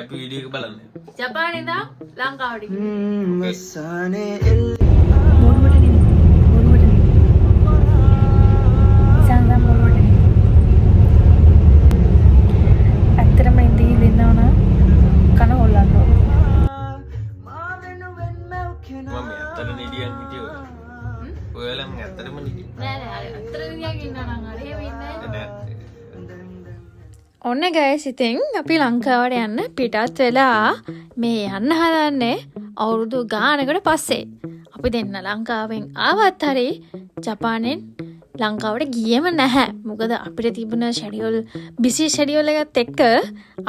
අපි වීඩියෝ එක බලන්න. ජපානයේ ඉඳන් ලංකාවට ගිහින්. ඇත්තටම ඉඳී ඉන්නවන කන හොල්ලන්න මම ඇත්තට නිදියන් හිටියෝ. ඔයාලා මම ඇත්තටම නිදි. නෑ අතර නිදියන් ඉන්නවා නම් අර එහෙම ඉන්නේ නෑ. ඔන්න ගයිස් ඉතින් අපි ලංකාවට යන්න පිටත් වෙලා මේ යන්න හදන්නේ අවුරුදු ගානකට පස්සේ. අපි දෙන්න ලංකාවෙන් ආවත් හරි ජපානෙන් ලංකාවට ගියේම නැහැ. මොකද අපිට තිබුණ ෂෙඩියුල් බිසි ෂෙඩියුල් එකත් එක්ක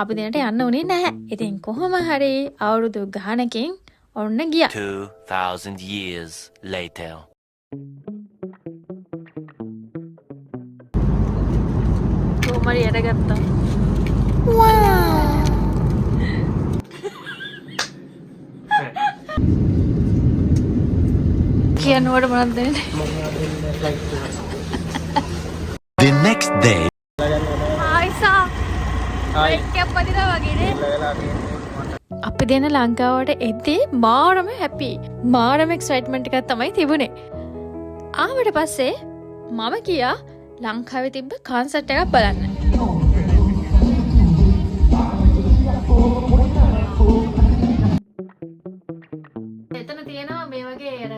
අපි දෙන්නට යන්න උනේ නැහැ. ඉතින් කොහොම හරි අවුරුදු ගානකින් ඔන්න ගියා. 2000 years later. කොහොමරි යරගත්තා. කියනවට මොනවද දෙන්නේ? The next day. ආයිසා. ඒක පදිනා වගේනේ. අපි දෙන ලංකාවට එද්දී මාරම හැපි. මාරම එක්සයිට්මන්ට් එකක් තමයි තිබුණේ. ආවට පස්සේ මම කියා ලංකාවේ තිබ්බ කන්සර්ට් එකක් බලන්න. එතන තියෙනවා මේ වගේ අර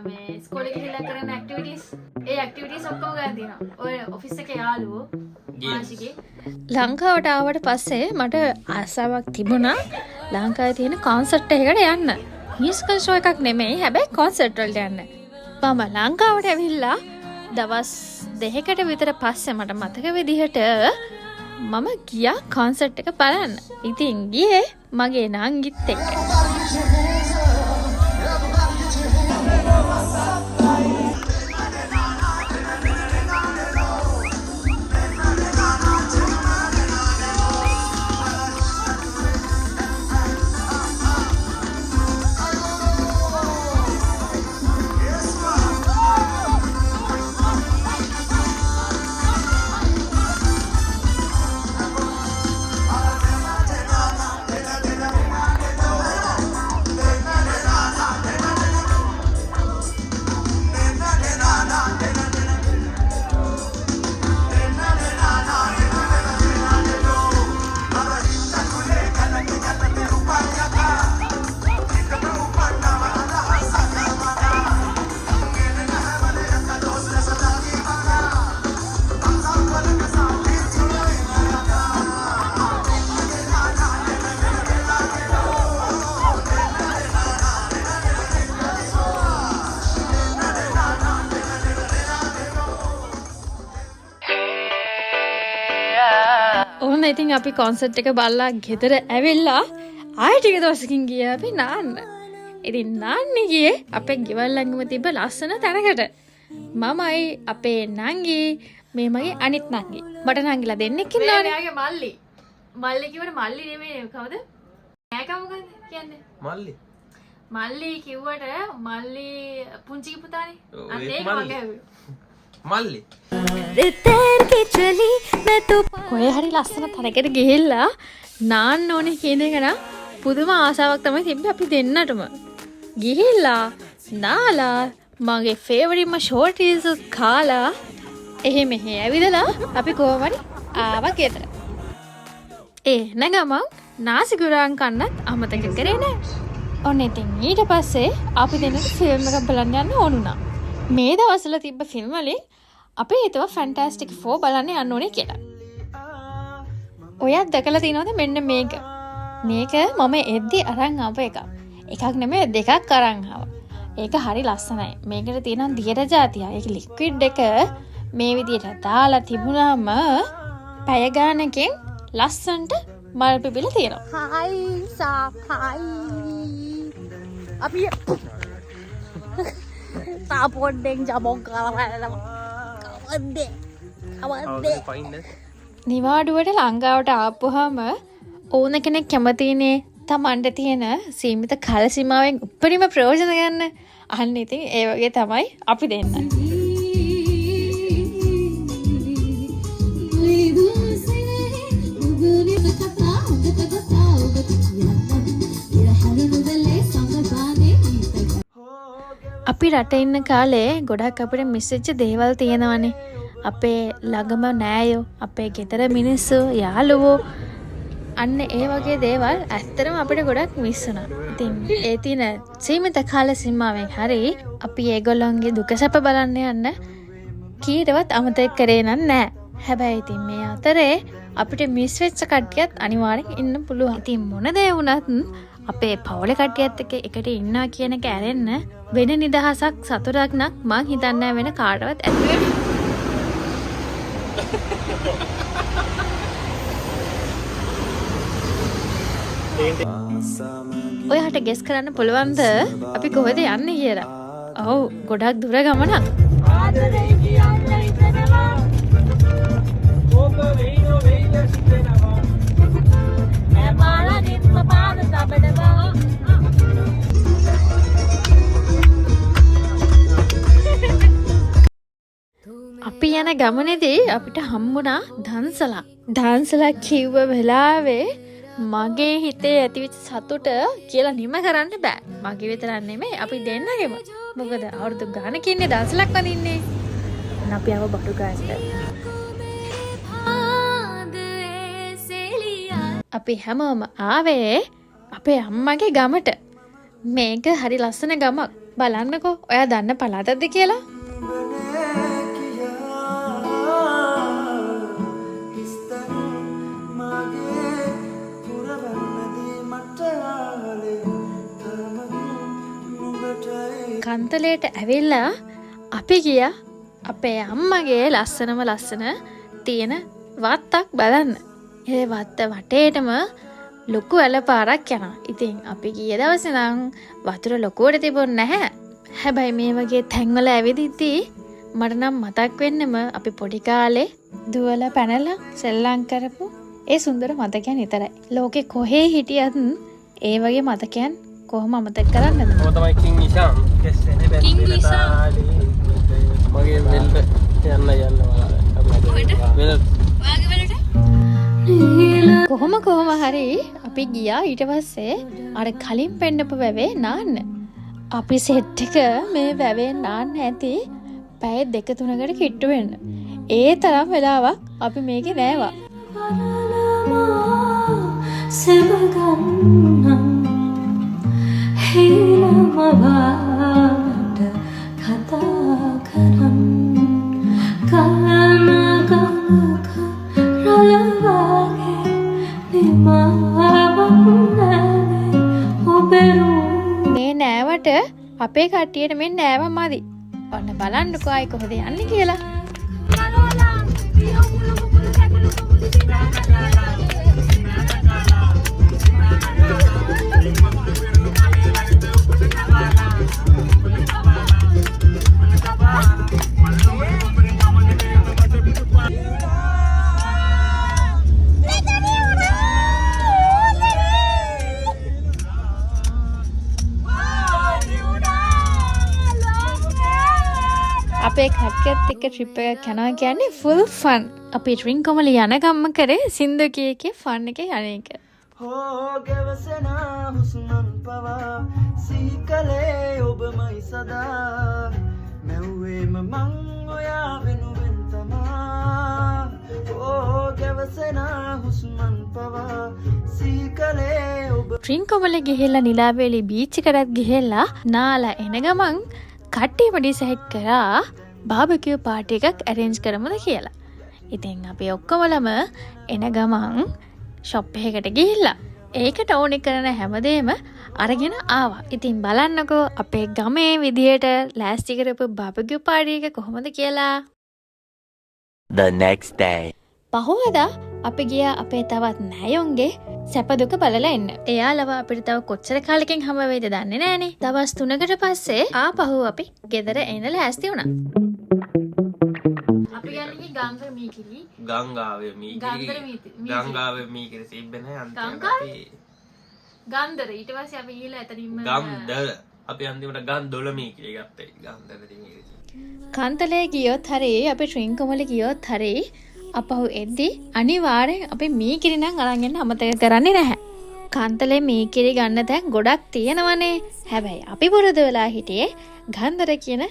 මේ ස්කෝලේ ගිහිල්ලා කරන ඇක්ටිවිටිස්. ඒ ඇක්ටිවිටිස් ඔක්කොම ගන්න තියෙනවා. ඔය ඔෆිස් එකේ යාළුවෝ මාසිකේ ලංකාවට ආවට පස්සේ මට ආසාවක් තිබුණා ලංකාවේ තියෙන කන්සර්ට් එකකට යන්න. මියුසිකල් ෂෝ එකක් නෙමෙයි හැබැයි කන්සර්ට් වලට යන්න. මම ලංකාවට ඇවිල්ලා දවස් 2කට විතර පස්සේ මට මතක විදිහට මම ගියා කන්සර්ට් එක බලන්න. ඉතින් ගියේ මගේ නංගිත් එක්ක. ඕන ඉතින් අපි කොන්සර්ට් එක බලලා ගෙදර ඇවිල්ලා ආයෙ ටික දවසකින් ගියා අපි නාන්න. ඉතින් නාන්නේ ගියේ අපේ ගෙවල් ළඟම තිබ්බ ලස්සන තැනකට. මමයි අපේ නංගි මේ මගේ අනිත් නංගි. මට නංගිලා දෙන්නෙක් ඉන්නවනේ. මෙයාගේ මල්ලි. මල්ලි කිව්වට මල්ලි නෙමෙයි කවුද? නෑකා මොකද කියන්නේ? මල්ලි. මල්ලි කිව්වට මල්ලි පුංචි පුතානේ. අන්න ඒක මගේ මල්ලි. ඔය හරි ලස්සන තැනකට ගිහිල්ලා නාන්න ඕනේ කියන එක නම් පුදුම ආසාවක් තමයි තිබ්බේ අපි දෙන්නටම. ගිහිල්ලා නාලා මගේ ෆේවරිට්ම ෂෝට් රීල්ස් කාලා එහෙ මෙහෙ ඇවිදලා අපි කොහොම හරි ආවා ගෙදර. නැගම නාසිකුරාන් කන්නත් අමතක කරේ නෑ. ඔන්න ඉතින් ඊට පස්සේ අපි දෙන්නට ෆිල්ම් එකක් බලන්න යන්න ඕනුණා. මේ දවස්වල තිබ්බ ෆිල්ම් වලින් අපි හිතුවා ෆැන්ටාස්ටික් 4 බලන්න යන්න ඕනේ කියලා. ඔයත් දැකලා තියෙනවද මෙන්න මේක? මේක මම එද්දි අරන් ආපු එකක්. එකක් නෙමෙයි දෙකක් අරන් ආවා. ඒක හරි ලස්සනයි. මේකට තියෙන දියර જાතිය. ඒක ලික්විඩ් එක මේ විදිහට දාලා තිබුණාම පැය ගානකින් ලස්සන්ට මල් පිපිලා තියෙනවා. හායි සායි. අපි තාපොඩ්ඩෙන් ජමොක් කරලා නිවාඩුවට ලංකාවට ආපුහම ඕන කෙනෙක් කැමතිනේ තමන්ට තියෙන සීමිත කාල සීමාවෙන් උපරිම ප්‍රයෝජන ගන්න. අන්න ඉතින් ඒ වගේ තමයි අපි දෙන්න. අපි රට ඉන්න කාලේ ගොඩක් අපිට මිස් වෙච්ච දේවල් තියෙනවනේ. අපේ ළඟම නෑයෝ, අපේ ගෙදර මිනිස්සු, යාළුවෝ, අන්න ඒ වගේ දේවල් ඇත්තටම අපිට ගොඩක් මිස් වුණා. ඉතින් ඒ තියෙන සීමිත කාල සීමාවෙන් හරි අපි ඒගොල්ලන්ගේ දුක සැප බලන්න යන්න කීරවත් අමතක කරේ නෑ. හැබැයි ඉතින් මේ අතරේ අපිට මිස් වෙච්ච කට්ටියත් අනිවාර්යෙන් ඉන්න පුළුවන්. ඉතින් මොන දේ වුණත් අපේ පවුලේ කට්ටියත් එක්ක එකට ඉන්නවා කියන එක ඇරෙන්න වෙන නිදහසක් සතුටක් නම් මං හිතන්නේ වෙන කාටවත් ඇති වෙන්නේ. ඔයාට ගෙස් කරන්න පුළුවන්ද අපි කොහෙද යන්නේ කියලා? ඔව්, ගොඩක් දුර ගමනක්. අපි යන ගමනේදී අපිට හම්බුණා දන්සලා. දන්සලා කිව්ව වෙලාවේ මගේ හිතේ ඇතිවෙච්ච සතුට කියලා නිම කරන්න බෑ. මගේ විතරක් නෙමෙයි අපි දෙන්නගෙම. මොකද අවුරුදු ගානක ඉන්නේ දන්සලක් වදින්නේ. අපි ආව බඩු ගාස්ට. අපි හැමෝම ආවේ අපේ අම්මගේ ගමට. මේක හරි ලස්සන ගමක්. බලන්නකෝ. ඔයා දන්න පළාතක්ද කියලා? කන්තලේට ඇවිල්ලා අපි ගියා අපේ අම්මගේ ලස්සන තියෙන වත්තක් බලන්න. ඒ වත්ත වටේටම ලොකු ඇලපාරක් යනවා. ඉතින් අපි ගිය දවසේ නම් වතුර ලොකුවට තිබුණ නැහැ. හැබැයි මේ වගේ තැන්වල ඇවිදිද්දී මට නම් මතක් වෙන්නම අපි පොඩි කාලේ දුවලා පැනලා සෙල්ලම් කරපු ඒ සුන්දර මතකයන් විතරයි. ලෝකේ කොහේ හිටියත් ඒ වගේ මතකයන් කොහොම අමතක කරන්නද? ඔය තමයි කිං ඉෂාන්. කිං ඉෂාන්. මගේ වෙල්ට යන්න බලන්න. කොහොම හරි අපි ගියා ඊට පස්සේ අර කලින් පෙන්නපු වැවේ නාන්න. අපි සෙට් එක මේ වැවේ නාන්න ඇති පැය 2-3කට කිට්ටු වෙන්න. ඒ තරම් වෙලාවක් අපි මේකේ නෑවා. මේ නෑවට අපේ කට්ටියට මේ නෑව මදි. ඔන්න බලන්නකෝ ආයි කොහෙද යන්නේ කියලා. අපේ කට්ටියත් එක්ක ට්‍රිප් එකක් යනවා කියන්නේ ෆුල් ෆන්. අපි ට්‍රින්කොමල යන ගම්ම කරේ සින්දු කීකේ ෆන් එකේ යන එක. හෝ ගැවසෙන හුස්මන් පවා සීකලේ ඔබමයි සදා මැව්වේම මං ඔයා වෙනුවෙන් තමා. හෝ ගැවසෙන හුස්මන් පවා සීකලේ ඔබ. ට්‍රින්කොමල ගිහිල්ලා නිලාවේලි බීච් එකටත් ගිහිල්ලා නාලා එන ගමන් කට්ටියම ඩිසයිඩ් කරා බාබකියු පාටි එකක් ඇරේන්ජ් කරමුද කියලා. ඉතින් අපි ඔක්කොමලම එන ගමන් ෂොප් එකකට ගිහිල්ලා ඒකට ඕනේ කරන හැමදේම අරගෙන ආවා. ඉතින් බලන්නකෝ අපේ ගමේ විදියට ලෑස්ති කරපු බාබකියු පාටි එක කොහොමද කියලා. The next day. පහුවදා අපි ගියා අපේ තවත් නෑයොන්ගේ සැප දුක බලලා එන්න. එයාලව අපිට තව කොච්චර කාලෙකින් හම්බ වෙයිද දන්නේ නෑනේ. දවස් 3කට පස්සේ ආපහු අපි ගෙදර එන්න ලෑස්ති වුණා. අපි යන්නේ ගංගා මීකිලි. ගංගාවේ මීකිලි. ගංගාවේ මීකිලි තිබ්බේ නැහැ අන්තිමට අපි ගන්දර ඊට පස්සේ අපි ගිහලා එතනින්ම ගම්දර අපි අන්තිමට ගන්දොල මීකිලි ගත්තා. ගන්දර මීකිලි. කාන්තලේ ගියොත් හරි අපි ට්‍රින්කොමල ගියොත් හරි අපහු එද්දි අනිවාර්යෙන් අපි මීකිරි නම් අරන් එන්න අමතක කරන්නේ නැහැ. කාන්තලේ මීකිරි ගන්න තැන් ගොඩක් තියෙනවනේ. හැබැයි අපි පුරුදු වෙලා හිටියේ ගන්ධර කියන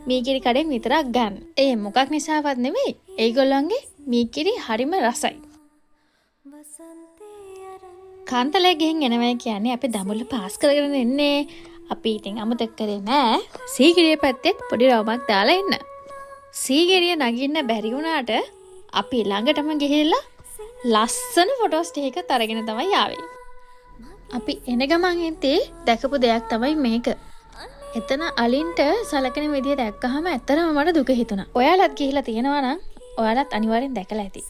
මීකිරි කඩෙන් විතරක් ගන්න. ඒ මොකක් නිසාවත් නෙමෙයි. ඒගොල්ලන්ගේ මීකිරි හරිම රසයි. කාන්තලේ ගිහින් එනවා කියන්නේ අපි දඹුල්ල පාස් කරගෙන එන්නේ. අපි ඉතින් අමතක කරේ නෑ සීගිරිය පැත්තෙත් පොඩි රවුමක් දාලා එන්න. සීගිරිය නගින්න බැරි වුණාට අපි ළඟටම ගිහිල්ලා ලස්සන ෆොටෝස් ටිකක් අරගෙන තමයි ආවේ. අපි එන ගමන් ඉතින් දැකපු දෙයක් තමයි මේක. එතන අලින්ට සලකන විදිය දැක්කහම ඇත්තටම මට දුක හිතුණා. ඔයාලත් ගිහිල්ලා තියෙනවා නම් ඔයාලත් අනිවාර්යෙන් දැකලා ඇති.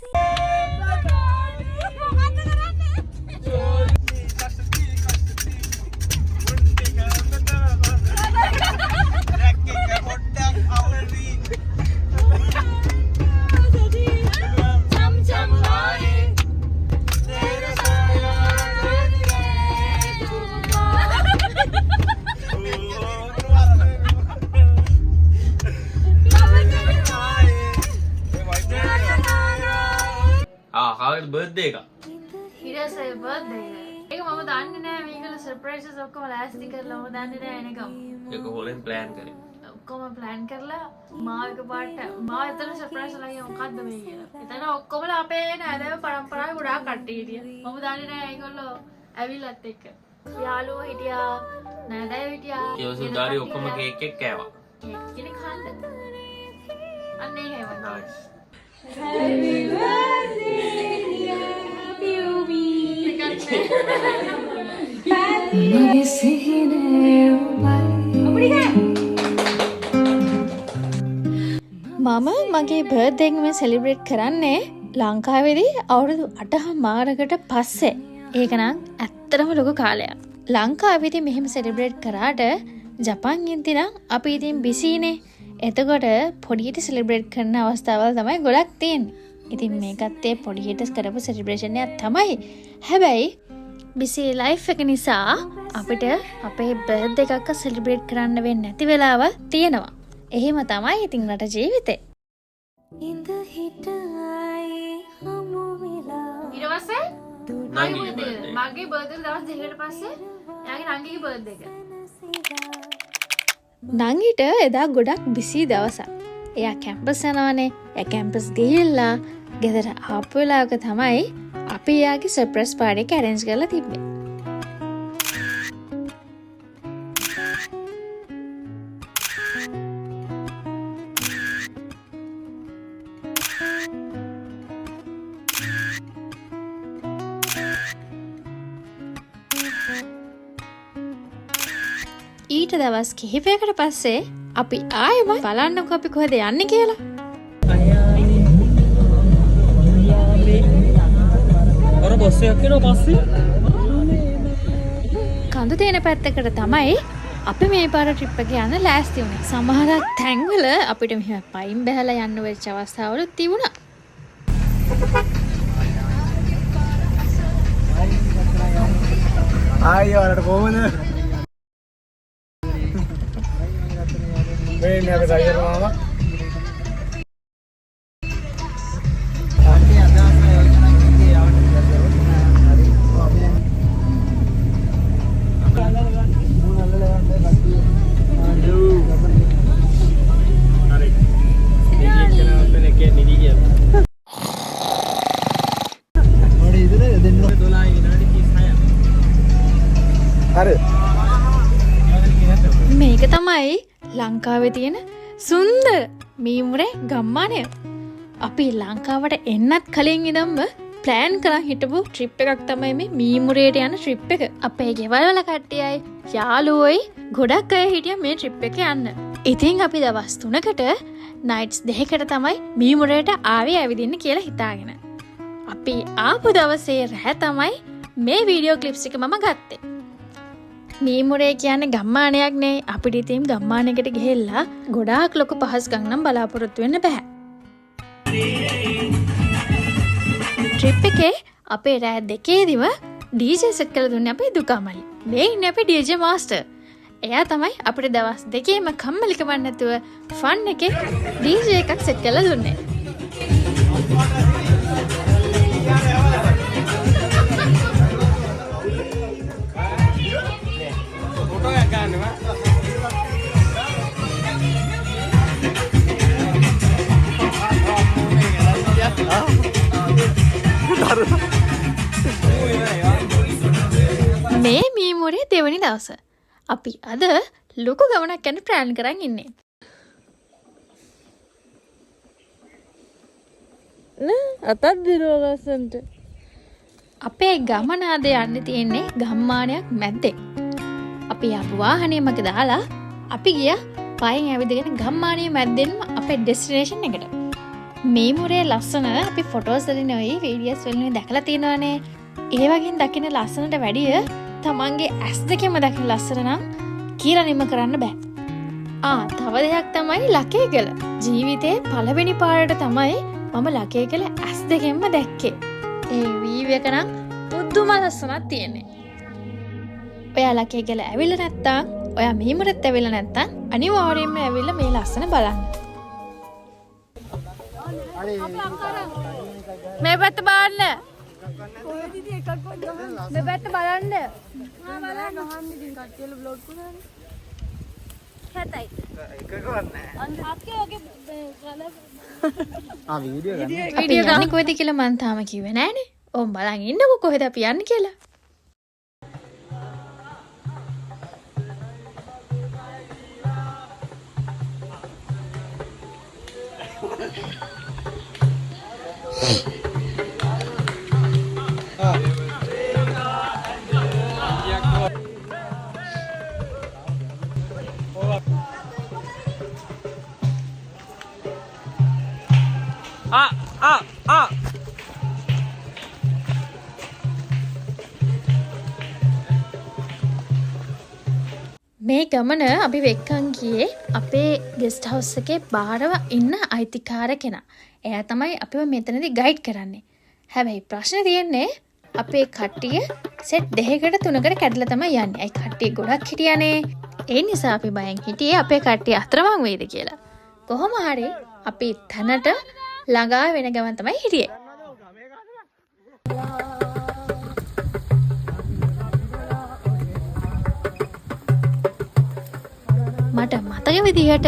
කාගේ බර්ත්ඩේ එක හිරසේ බර්ත්ඩේ එක මම දන්නේ නෑ මේගොල්ලෝ සර්ප්‍රයිසස් ඔක්කොම ලෑස්ති කරලා මම දන්නේ නෑ එනකම් ඒක හොලෙන් ප්ලෑන් කරේ ඔක්කොම ප්ලෑන් කරලා මාව එකපාරට මාව එතන සර්ප්‍රයිස් ලගිය මොකද්ද මේ කියලා. එතන ඔක්කොමලා අපේ නෑදෑව පරම්පරාවේ ගොඩාක් කට්ටිය හිටියා. මම දන්නේ නෑ ඒගොල්ලෝ ඇවිල්ලත් එක්ක. යාළුවෝ හිටියා, නෑදෑයෝ හිටියා. ඒ සුදාරි ඔක්කොම කේක් එක කෑවා. කෙනෙක් කන්න. අන්න ඒකයි වගේ. Nice. මම මගේ බර්ත්ඩේ එක සෙලිබ්‍රේට් කරන්නේ ලංකාවේදී අවුරුදු 8මාරකට පස්සේ. ඒක නම් ඇත්තටම ලොකු කාලයක්. ලංකාවේදී මෙහෙම සෙලිබ්‍රේට් කරාට ජපාන් ඉඳන් අපි ඉතින් බිසීනේ. එතකොට පොඩියට සෙලිබ්‍රේට් කරන අවස්ථාවල් තමයි ගොඩක් තියෙන්නේ. ඉතින් මේකත් ඒ පොඩියට කරපු සෙලිබ්‍රේෂන් එකක් තමයි. හැබැයි බිසි ලයිෆ් එක නිසා අපිට අපේ බර්ත්ඩේ එකක් සෙලිබ්‍රේට් කරන්න වෙන්නේ නැති වෙලාවල් තියෙනවා. එහෙම තමයි ඉතින් රට ජීවිතේ. ඊට පස්සේ මගේ බර්ත්ඩේ දවස් දෙකකට පස්සේ එයාගේ නංගිගේ බර්ත්ඩේ එක. නංගිට එදා ගොඩක් බිසි දවසක්. එයා කැම්පස් යනවානේ. එයා කැම්පස් ගිහිල්ලා ගෙදර ආපු වෙලාවක තමයි අපි එයාගේ සර්ප්‍රයිස් පාර්ටි එක ඇරේන්ජ් කරලා තිබ්බේ. ඊට දවස් කිහිපයකට පස්සේ අපි ආයෙම බලන්නකො අපි කොහෙද යන්නේ කියලා. අර බස් එකක් එනවා පස්සේ කඳු තේන පැත්තකට තමයි අපි මේ පාර ට්‍රිප් එක යන්න ලෑස්ති වුණේ. සමහරක් තැන්වල අපිට මෙහෙම පයින් බහලා යන්න වෙච්ච අවස්ථාවලුත් තිබුණා. ආයෙ වලට කොහොමද මේ නේද ගයිර මාමා මේක තමයි ලංකාවේ තියෙන සුන්දර මීමුරේ ගම්මානය. අපි ලංකාවට එන්නත් කලින් ඉඳන්ම ප්ලෑන් කරන් හිටපු ට්‍රිප් එකක් තමයි මේ මීමුරේට යන ට්‍රිප් එක. අපේ ගෙවල් වල කට්ටියයි යාළුවෝයි ගොඩක් අය හිටියා මේ ට්‍රිප් එක යන්න. ඉතින් අපි දවස් 3කට නයිට්ස් 2කට තමයි මීමුරේට ආවේ ඇවිදින්න කියලා හිතාගෙන. අපි ආපු දවසේ රෑ තමයි මේ වීඩියෝ ක්ලිප්ස් එක මම ගත්තේ. මීමුරේ කියන්නේ ගම්මානයක් නේ. අපිට ඉතින් ගම්මානයකට ගිහිල්ලා ගොඩාක් ලොකු පහසුකම් නම් බලාපොරොත්තු වෙන්න බෑ. ට්‍රිප් එකේ අපේ රෑ දෙකේදීම DJ සෙට් කරලා දුන්නේ අපේ දුකාමලි. මේ ඉන්නේ අපේ DJ මාස්ටර්. එයා තමයි අපිට දවස් දෙකේම කම්මැලිකම නැතුව ෆන් එකේ DJ එකක් සෙට් කරලා දුන්නේ. ෆොටෝ එකක් ගන්නවා මුරේ දෙවනි දවස. අපි අද ලොකු ගමනක් යන්න ප්ලෑන් කරන් ඉන්නේ. අතත් දිරෝ ලස්සන්ට. අපේ ගමන අද යන්න තියෙන්නේ ගම්මානයක් මැද්දේ. අපි ආපු වාහනයමක දාලා අපි ගියා පයින් ඇවිදගෙන ගම්මානයේ මැද්දෙන්ම අපේ ඩෙස්ටිනේෂන් එකට. මේ මුරේ ලස්සන අපි ෆොටෝස් වලින් ඔය වීඩියෝස් වලින් දැකලා තියෙනවානේ. ඒ වගේ දකින්න ලස්සනට වැඩිය තමන්ගේ ඇස් දෙකෙන්ම දකින්න ලස්සන නම් කියලා නිම කරන්න බෑ. තව දෙයක් තමයි ලකේගල. ජීවිතේ පළවෙනි පාරට තමයි මම ලකේගල ඇස් දෙකෙන්ම දැක්කේ. ඒ වීව් එක නම් පුදුම ලස්සනක් තියෙන්නේ. ඔයා ලකේගල ඇවිල්ලා නැත්තම්, ඔයා මෙහිමරත් ඇවිල්ලා නැත්තම් අනිවාර්යයෙන්ම ඇවිල්ලා මේ ලස්සන බලන්න. මේ පැත්ත බලන්න. මේ පැත්ත බලන්න. වීඩියෝ ගන්න කොහෙද කියලා මං තාම කිව්වේ නෑනේ. ඕම් බලන් ඉන්නකෝ කොහෙද අපි යන්නේ කියලා. මේ ගමන අපි වෙක්කන් ගියේ අපේ ගෙස්ට් හවුස් එකේ බාරව ඉන්න අයිතිකාර කෙනා. එයා තමයි අපිව මෙතනදී ගයිඩ් කරන්නේ. හැබැයි ප්‍රශ්නේ තියෙන්නේ අපේ කට්ටිය සෙට් දෙකකට තුනකට කැඩලා තමයි යන්නේ. ඒ කට්ටිය ගොඩක් හිටියානේ. ඒ නිසා අපි බයෙන් හිටියේ අපේ කට්ටිය අතරමං වෙයිද කියලා. කොහොම හරි අපි තැනට ළඟා වෙන ගමන් තමයි හිටියේ. මට මතක විදිහට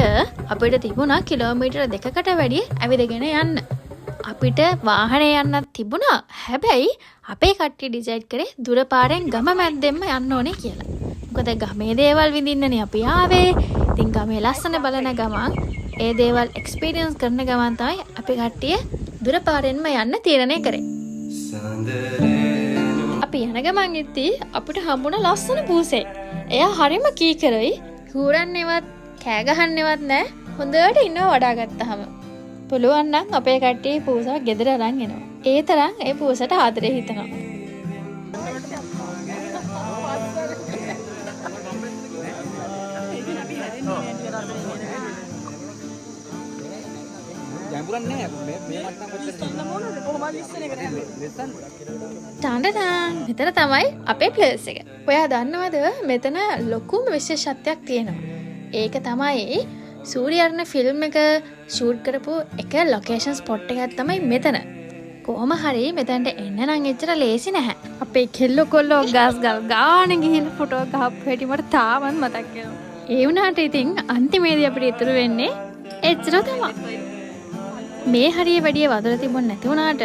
අපිට තිබුණා කිලෝමීටර 2කට වැඩි ඇවිදගෙන යන්න. අපිට වාහනේ යන්නත් තිබුණා. හැබැයි අපේ කට්ටිය ඩිසයිඩ් කරේ දුර පාරෙන් ගම මැද්දෙන්ම යන්න ඕනේ කියලා. මොකද ගමේ දේවල් විඳින්නනේ අපි ආවේ. ඉතින් ගමේ ලස්සන බලන ගමන් ඒ දේවල් එක්ස්පීරියන්ස් කරන ගමන් තමයි අපේ කට්ටිය දුර පාරෙන්ම යන්න තීරණය කරේ. අපි යන ගමන් ඉද්දී අපිට හම්බුණ ලස්සන පූසෙක්. එයා හරිම කීකරයි. හූරන්නේවත් කෑ ගහන්නේවත් නෑ. හොඳට ඉන්නව වඩා ගත්තාම. පුළුවන් නම් අපේ කට්ටිය පූසාව ගෙදර අරන් එනවා. ඒ තරම් ඒ පූසට ආදරේ හිතනවා. ටාන්ඩටාන් මෙතන තමයි අපේ ප්ලේස් එක. ඔයා දන්නවද මෙතන ලොකුම විශේෂත්වයක් තියෙනවා. ඒක තමයි සූර්යර්ණ ෆිල්ම් එක ෂූට් කරපු එක ලොකේෂන් ස්පොට් එකක් තමයි මෙතන. කොහොම හරි මෙතනට එන්න නම් එච්චර ලේසි නැහැ. අපේ කෙල්ලෝ කොල්ලෝ ගස් ගල් ගාන ගිහින් ෆොටෝ ගහපු හැටි මට තාමත් මතක් වෙනවා. ඒ වුණාට ඉතින් අන්තිමේදී අපිට ඉතුරු වෙන්නේ එච්චර තමයි. මේ හරිය වැඩිය වතුර තිබුණ නැති වුණාට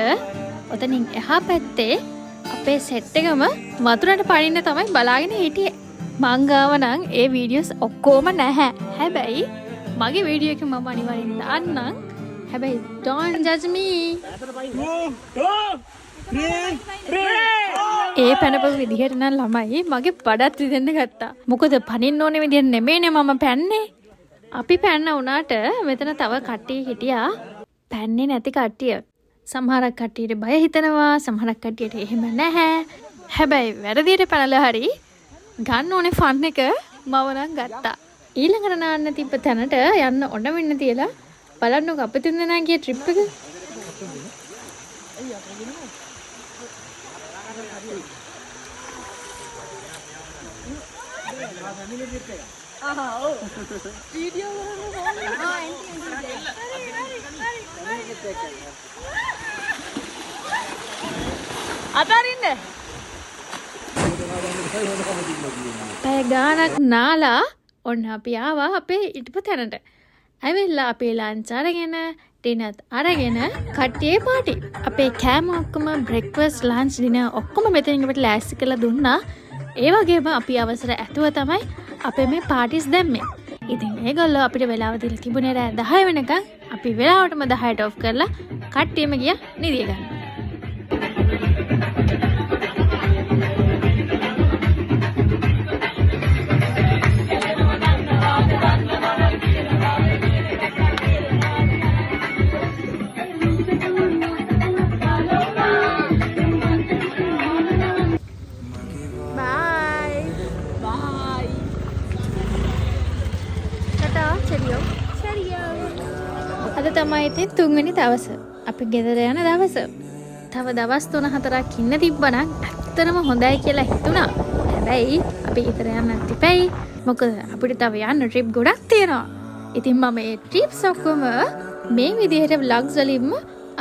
ඔතනින් එහා පැත්තේ අපේ සෙට් එකම වතුරට පනින්න තමයි බලාගෙන හිටියේ. මං ගාව නම් ඒ වීඩියෝස් ඔක්කොම නැහැ. හැබැයි මගේ වීඩියෝ එක මම අනිවාර්යෙන් දාන්නම්. හැබැයි don't judge me. ඒ පැනපු විදිහට නම් ළමයි මගේ බඩත් රිදෙන්න ගත්තා. මොකද පනින්න ඕනේ විදිහ නෙමෙයිනේ මම පැන්නේ. අපි පැන්න වුණාට මෙතන තව කට්ටිය හිටියා. පැන්නේ නැති කට්ටිය. සමහරක් කට්ටියට බය හිතනවා, සමහරක් කට්ටියට එහෙම නැහැ. හැබැයි වැරදියට පැනලා හරි ගන්න ඕනේ ෆන් එක මම නම් ගත්තා. ඊළඟට නාන්න තිබ්බ තැනට යන්න ඕන වෙන්න තියලා බලන්නකො අපි තුන්දෙනා ගිය ට්‍රිප් එක. අතරින්ද පැය ගානක් නාලා ඔන්න අපි ආවා අපේ ඉටපු තැනට. ඇවිල්ලා අපේ ලන්ච් අරගෙන ඩිනර් අරගෙන කට්ටියේ පාටි. අපේ කෑම ඔක්කොම බ්‍රෙක්ෆාස්ට් ලන්ච් ඩිනර් ඔක්කොම මෙතනින් අපිට ලෑස්ති කරලා දුන්නා. ඒ වගේම අපි අවසර ඇතුව තමයි අපේ මේ පාටිස් දැම්මේ. ඉතින් ඒගොල්ලෝ අපිට වෙලාව දීලා තිබුණේ රෑ 10 වෙනකන්. අපි වෙලාවටම 10ට ඔෆ් කරලා කට්ටියම ගියා නිදිය ගන්න. අද තමයි ඉතින් 3 වෙනි දවස. අපි ගෙදර යන දවස. තව දවස් 3-4ක් ඉන්න තිබ්බනම් ඇත්තටම හොඳයි කියලා හිතුණා. හැබැයි අපි ගෙදර යන්න තිබයි. මොකද අපිට තව යන්න ට්‍රිප් ගොඩක් තියෙනවා. ඉතින් මම මේ ට්‍රිප්ස් ඔක්කොම මේ විදිහට vlogs වලින්ම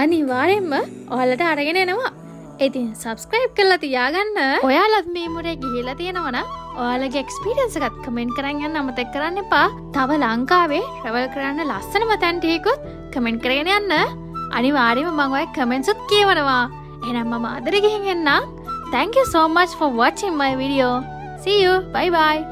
අනිවාර්යෙන්ම ඔයාලට අරගෙන එනවා. ඉතින් subscribe කරලා තියාගන්න. ඔයාලත් මේ මුරේ ගිහිලා තියෙනවා නම් ඔයාලගේ එක්ස්පීරියන්ස් එකත් කමෙන්ට් කරන් යන්න අමතක කරන්න එපා. තව ලංකාවේ travel කරන්න ලස්සනම තැන් ටිකකුත් කමෙන්ට් කරගෙන යන්න. අනිවාර්යයෙන්ම මම ඔය කමෙන්ට්ස් උත් කියවනවා. එහෙනම් මම අදට ගිහින් එන්නම්. Thank you so much for watching my video. See you. Bye bye.